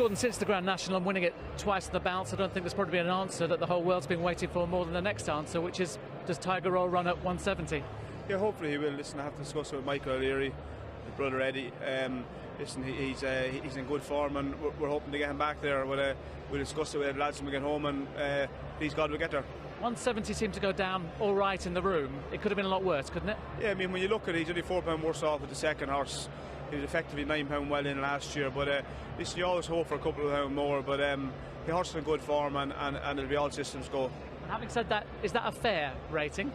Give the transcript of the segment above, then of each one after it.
Gordon, since the Grand National and winning it twice at the bounce, I don't think there's probably been an answer that the whole world's been waiting for more than the next answer, which is, does Tiger Roll run at 170? Yeah, hopefully he will. Listen, I have to discuss it with Michael O'Leary, his brother Eddie. Listen, he's in good form, and we're hoping to get him back there. We'll discuss it with the lads when we get home, and please God, we'll get there. 170 seemed to go down all right in the room. It could have been a lot worse, couldn't it? Yeah, I mean, when you look at it, he's only £4 worse off with the second horse. He was effectively £9 well in last year, but listen, you always hope for a couple of pounds more, but the horse is in good form, and it'll be all systems go. Having said that, is that a fair rating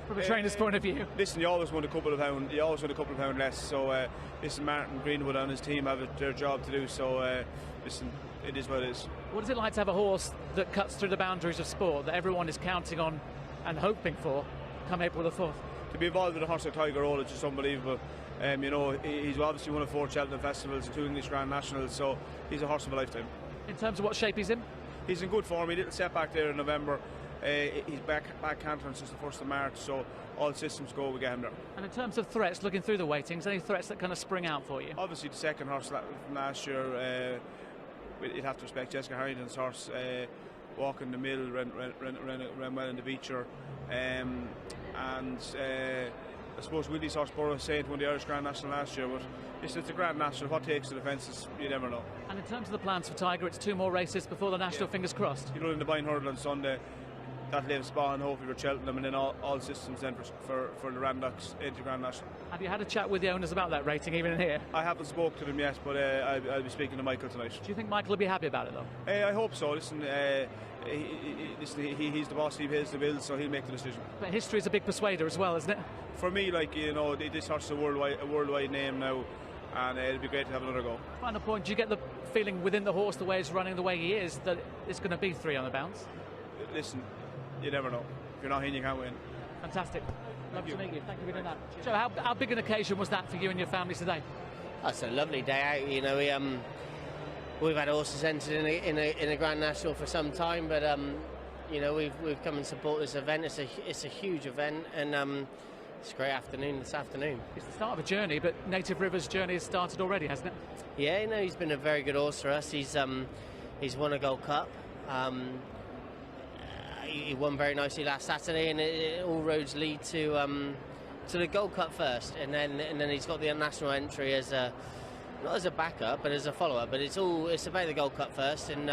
from a trainer's point of view? Listen, you always want a couple of pounds less, so listen, Martin Greenwood and his team have their job to do, so listen, it is what it is. What is it like to have a horse that cuts through the boundaries of sport, that everyone is counting on and hoping for come April the 4th? To be involved with a horse like Tiger Roll is just unbelievable. You know, he's obviously won 4 Cheltenham festivals and 2 English Grand Nationals, so he's a horse of a lifetime. In terms of what shape he's in? He's in good form. He did a setback there in November. He's back cantering since the 1st of March, so all systems go, we get him there. And in terms of threats, looking through the weightings, any threats that kind of spring out for you? Obviously the second horse from last year, you'd have to respect Jessica Harrington's horse, Walk in the Mill, ran well in the Beecher, and I suppose Willie's horse Borough Saint won the Irish Grand National last year, but it's a Grand National. What takes to the fences, you never know. And in terms of the plans for Tiger, it's 2 more races before the National, fingers crossed. You know, in the Bine Hurdle on Sunday, that leaves Spa and hopefully for Cheltenham, and then all systems then for the Randox Aintree Grand National. Have you had a chat with the owners about that rating, even in here? I haven't spoken to them yet, but I'll be speaking to Michael tonight. Do you think Michael will be happy about it, though? I hope so. Listen, he's the boss, he pays the bills, so he'll make the decision. But history is a big persuader as well, isn't it? For me, like, you know, this horse is a worldwide name now, and it'll be great to have another go. Final point, do you get the feeling within the horse, the way it's running, the way he is, that it's going to be 3 on the bounce? Listen, you never know. If you're not in, you can't win. Fantastic. Lovely to meet you. Thank you for doing that. So how big an occasion was that for you and your family today? That's a lovely day out. You know, we've had horses entered in a Grand National for some time, but you know, we've come and support this event. It's a huge event, and it's a great afternoon this afternoon. It's the start of a journey, but Native River's journey has started already, hasn't it? Yeah, you know, he's been a very good horse for us. He's won a Gold Cup. He won very nicely last Saturday, and all roads lead to the Gold Cup first, and then he's got the national entry as not as a backup, but as a follow-up. But it's about the Gold Cup first, and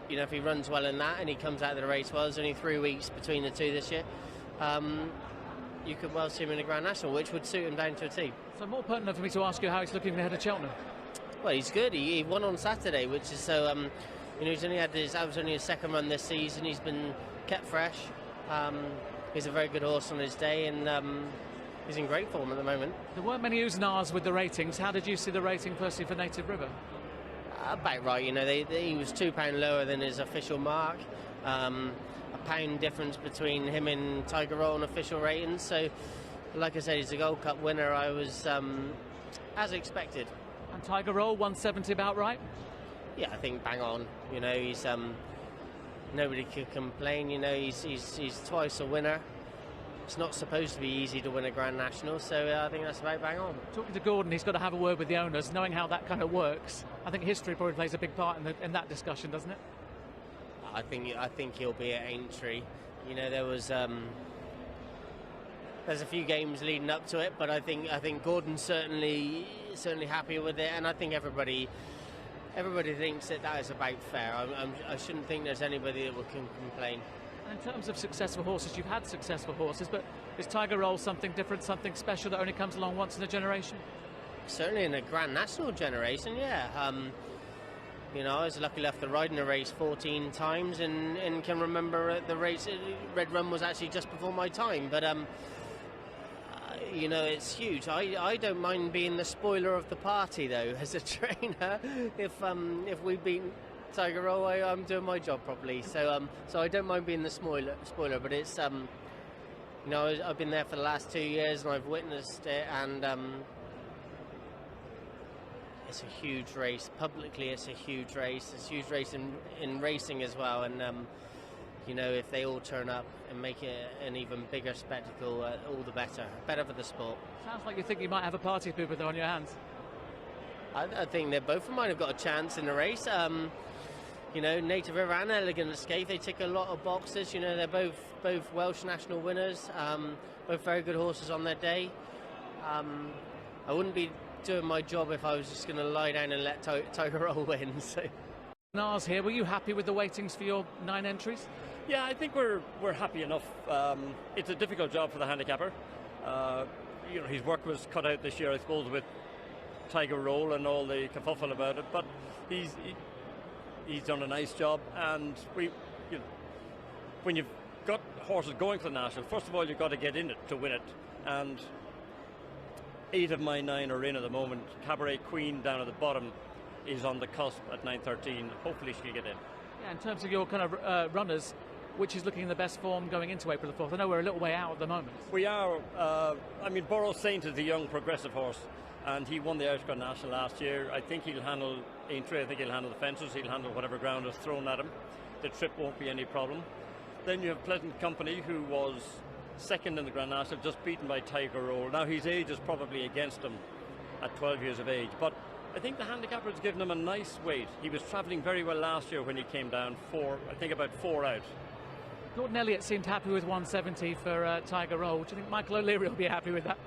you know, if he runs well in that and he comes out of the race well, there's only 3 weeks between the two this year. You could well see him in a Grand National, which would suit him down to a T. So more pertinent for me to ask you how he's looking ahead of Cheltenham. Well, he's good. He won on Saturday, which is so. You know, that was only his second run this season. He's been kept fresh. He's a very good horse on his day, and he's in great form at the moment. There weren't many oohs and ahs with the ratings. How did you see the rating, firstly, for Native River? About right. You know, he was £2 lower than his official mark. A £1 difference between him and Tiger Roll on official ratings. So, like I said, he's a Gold Cup winner. I was as expected. And Tiger Roll, 170 about right? Yeah, I think bang on. You know, he's nobody could complain. You know, he's twice a winner. It's not supposed to be easy to win a Grand National, so I think that's about bang on. Talking to Gordon, he's got to have a word with the owners, knowing how that kind of works. I think history probably plays a big part in that discussion, doesn't it? I think he'll be at Aintree. You know, there's a few games leading up to it, but I think Gordon's certainly happy with it, and I think everybody thinks that is about fair. I shouldn't think there's anybody that can complain. And in terms of successful horses, you've had successful horses, but is Tiger Roll something different, something special that only comes along once in a generation? Certainly in a Grand National generation, yeah. You know, I was lucky enough to ride in a race 14 times and can remember the race. Red Rum was actually just before my time, but you know, it's huge. I don't mind being the spoiler of the party, though, as a trainer. If we beat Tiger Roll, I'm doing my job properly. So I don't mind being the spoiler. But it's you know, I've been there for the last 2 years and I've witnessed it, and it's a huge race. Publicly, it's a huge race. It's a huge race in racing as well, and you know, if they all turn up and make it an even bigger spectacle, all the better. Better for the sport. Sounds like you think you might have a party pooper though on your hands. I think that both of them might have got a chance in the race. You know, Native River and Elegant Escape, they tick a lot of boxes. You know, they're both Welsh national winners, both very good horses on their day. I wouldn't be doing my job if I was just going to lie down and let Tiger Roll win. So. Nars here, were you happy with the weightings for your 9 entries? Yeah, I think we're happy enough. It's a difficult job for the handicapper. You know, his work was cut out this year, I suppose, with Tiger Roll and all the kerfuffle about it. But he's done a nice job, and when you've got horses going for the National, first of all you've got to get in it to win it. And 8 of my 9 are in at the moment. Cabaret Queen down at the bottom is on the cusp at 9:13. Hopefully she'll get in. Yeah, in terms of your kind of runners, which is looking in the best form going into April the 4th? I know we're a little way out at the moment. We are. I mean, Burrow Saint is a young progressive horse, and he won the Irish Grand National last year. I think he'll handle Aintree. I think he'll handle the fences. He'll handle whatever ground is thrown at him. The trip won't be any problem. Then you have Pleasant Company, who was second in the Grand National, just beaten by Tiger Roll. Now his age is probably against him at 12 years of age, but I think the handicapper has given him a nice weight. He was travelling very well last year when he came down about 4 out. Gordon Elliott seemed happy with 170 for Tiger Roll. Do you think Michael O'Leary will be happy with that?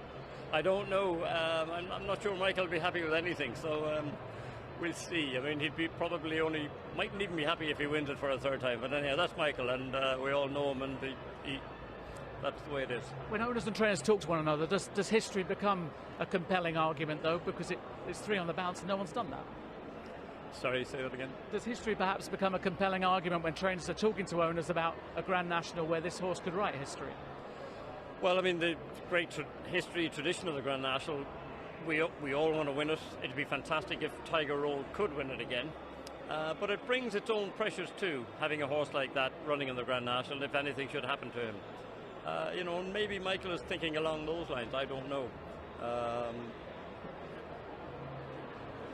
I don't know. I'm not sure Michael will be happy with anything, so we'll see. I mean, mightn't even be happy if he wins it for a 3rd time. But anyhow, that's Michael, and we all know him, and that's the way it is. When owners and trainers talk to one another, does history become a compelling argument, though, because it's 3 on the bounce and no one's done that? Sorry, say that again? Does history perhaps become a compelling argument when trainers are talking to owners about a Grand National where this horse could write history? Well, I mean, the great tradition of the Grand National, we all want to win it. It'd be fantastic if Tiger Roll could win it again. But it brings its own pressures too, having a horse like that running in the Grand National, if anything should happen to him. You know, maybe Michael is thinking along those lines, I don't know.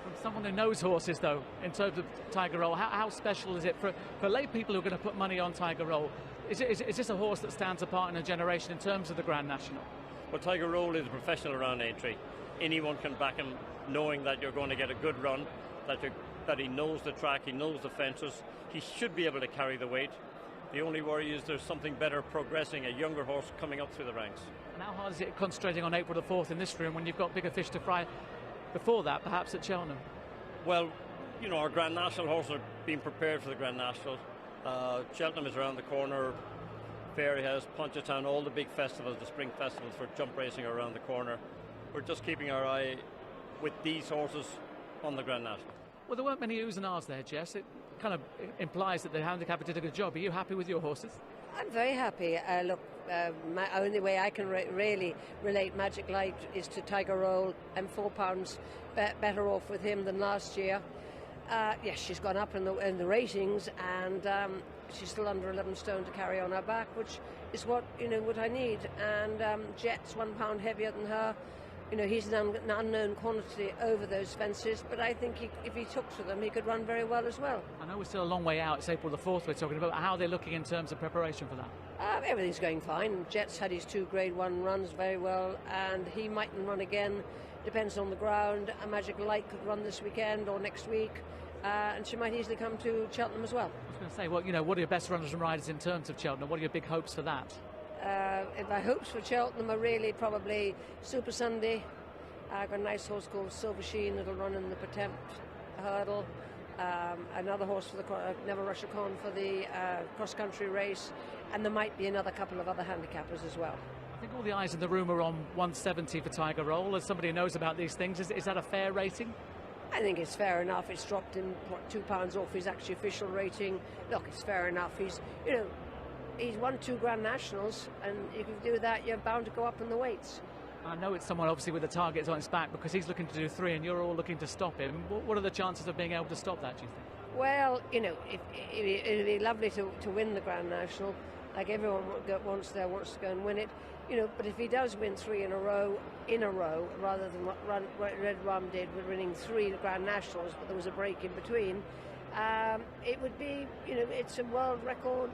From someone who knows horses, though, in terms of Tiger Roll, how special is it for lay people who are going to put money on Tiger Roll? Is this a horse that stands apart in a generation in terms of the Grand National? Well, Tiger Roll is a professional around Aintree. Anyone can back him knowing that you're going to get a good run, that he knows the track, he knows the fences. He should be able to carry the weight. The only worry is there's something better progressing, a younger horse coming up through the ranks. And how hard is it concentrating on April the 4th in this room when you've got bigger fish to fry before that, perhaps at Cheltenham? Well, you know, our Grand National horses are being prepared for the Grand National. Cheltenham is around the corner, Fairyhouse, Punchestown, all the big festivals, the spring festivals for jump racing are around the corner. We're just keeping our eye with these horses on the Grand National. Well, there weren't many oohs and ahs there, Jess. It kind of implies that the handicapper did a good job. Are you happy with your horses? I'm very happy. Look, my only way I can really relate Magic Light is to Tiger Roll. I'm £4 better off with him than last year. Yes, she's gone up in the ratings, and she's still under 11 stone to carry on her back, which is what I need. And Jet's £1 heavier than her. You know, he's an unknown quantity over those fences, but I think if he took to them, he could run very well as well. I know we're still a long way out. It's April the 4th we're talking about. How are they looking in terms of preparation for that? Everything's going fine. Jet's had his 2 Grade 1 runs very well, and he mightn't run again. Depends on the ground. A Magic Light could run this weekend or next week, and she might easily come to Cheltenham as well. I was going to say, well, what are your best runners and riders in terms of Cheltenham? What are your big hopes for that? My hopes for Cheltenham are really probably Super Sunday. I've got a nice horse called Silver Sheen that'll run in the Potempt hurdle. Another horse for the Never Rush a Con for the cross-country race, and there might be another couple of other handicappers as well. I think all the eyes in the room are on 170 for Tiger Roll. As somebody who knows about these things, is that a fair rating? I think it's fair enough. It's dropped him £2 off his actually official rating. Look, it's fair enough. He's won 2 Grand Nationals, and if you do that, you're bound to go up in the weights. I know it's someone obviously with the targets on his back because he's looking to do 3 and you're all looking to stop him. What are the chances of being able to stop that, do you think? Well, it'd be lovely to win the Grand National. Like everyone wants to go and win it. But if he does win 3 in a row, rather than what Red Rum did with winning 3 Grand Nationals, but there was a break in between, it would be, it's a world record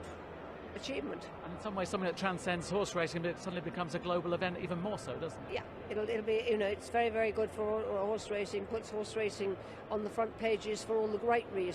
achievement. And in some ways, something that transcends horse racing, but it suddenly becomes a global event even more so, doesn't it? Yeah. it'll be, you know, it's very, very good for horse racing, puts horse racing on the front pages for all the great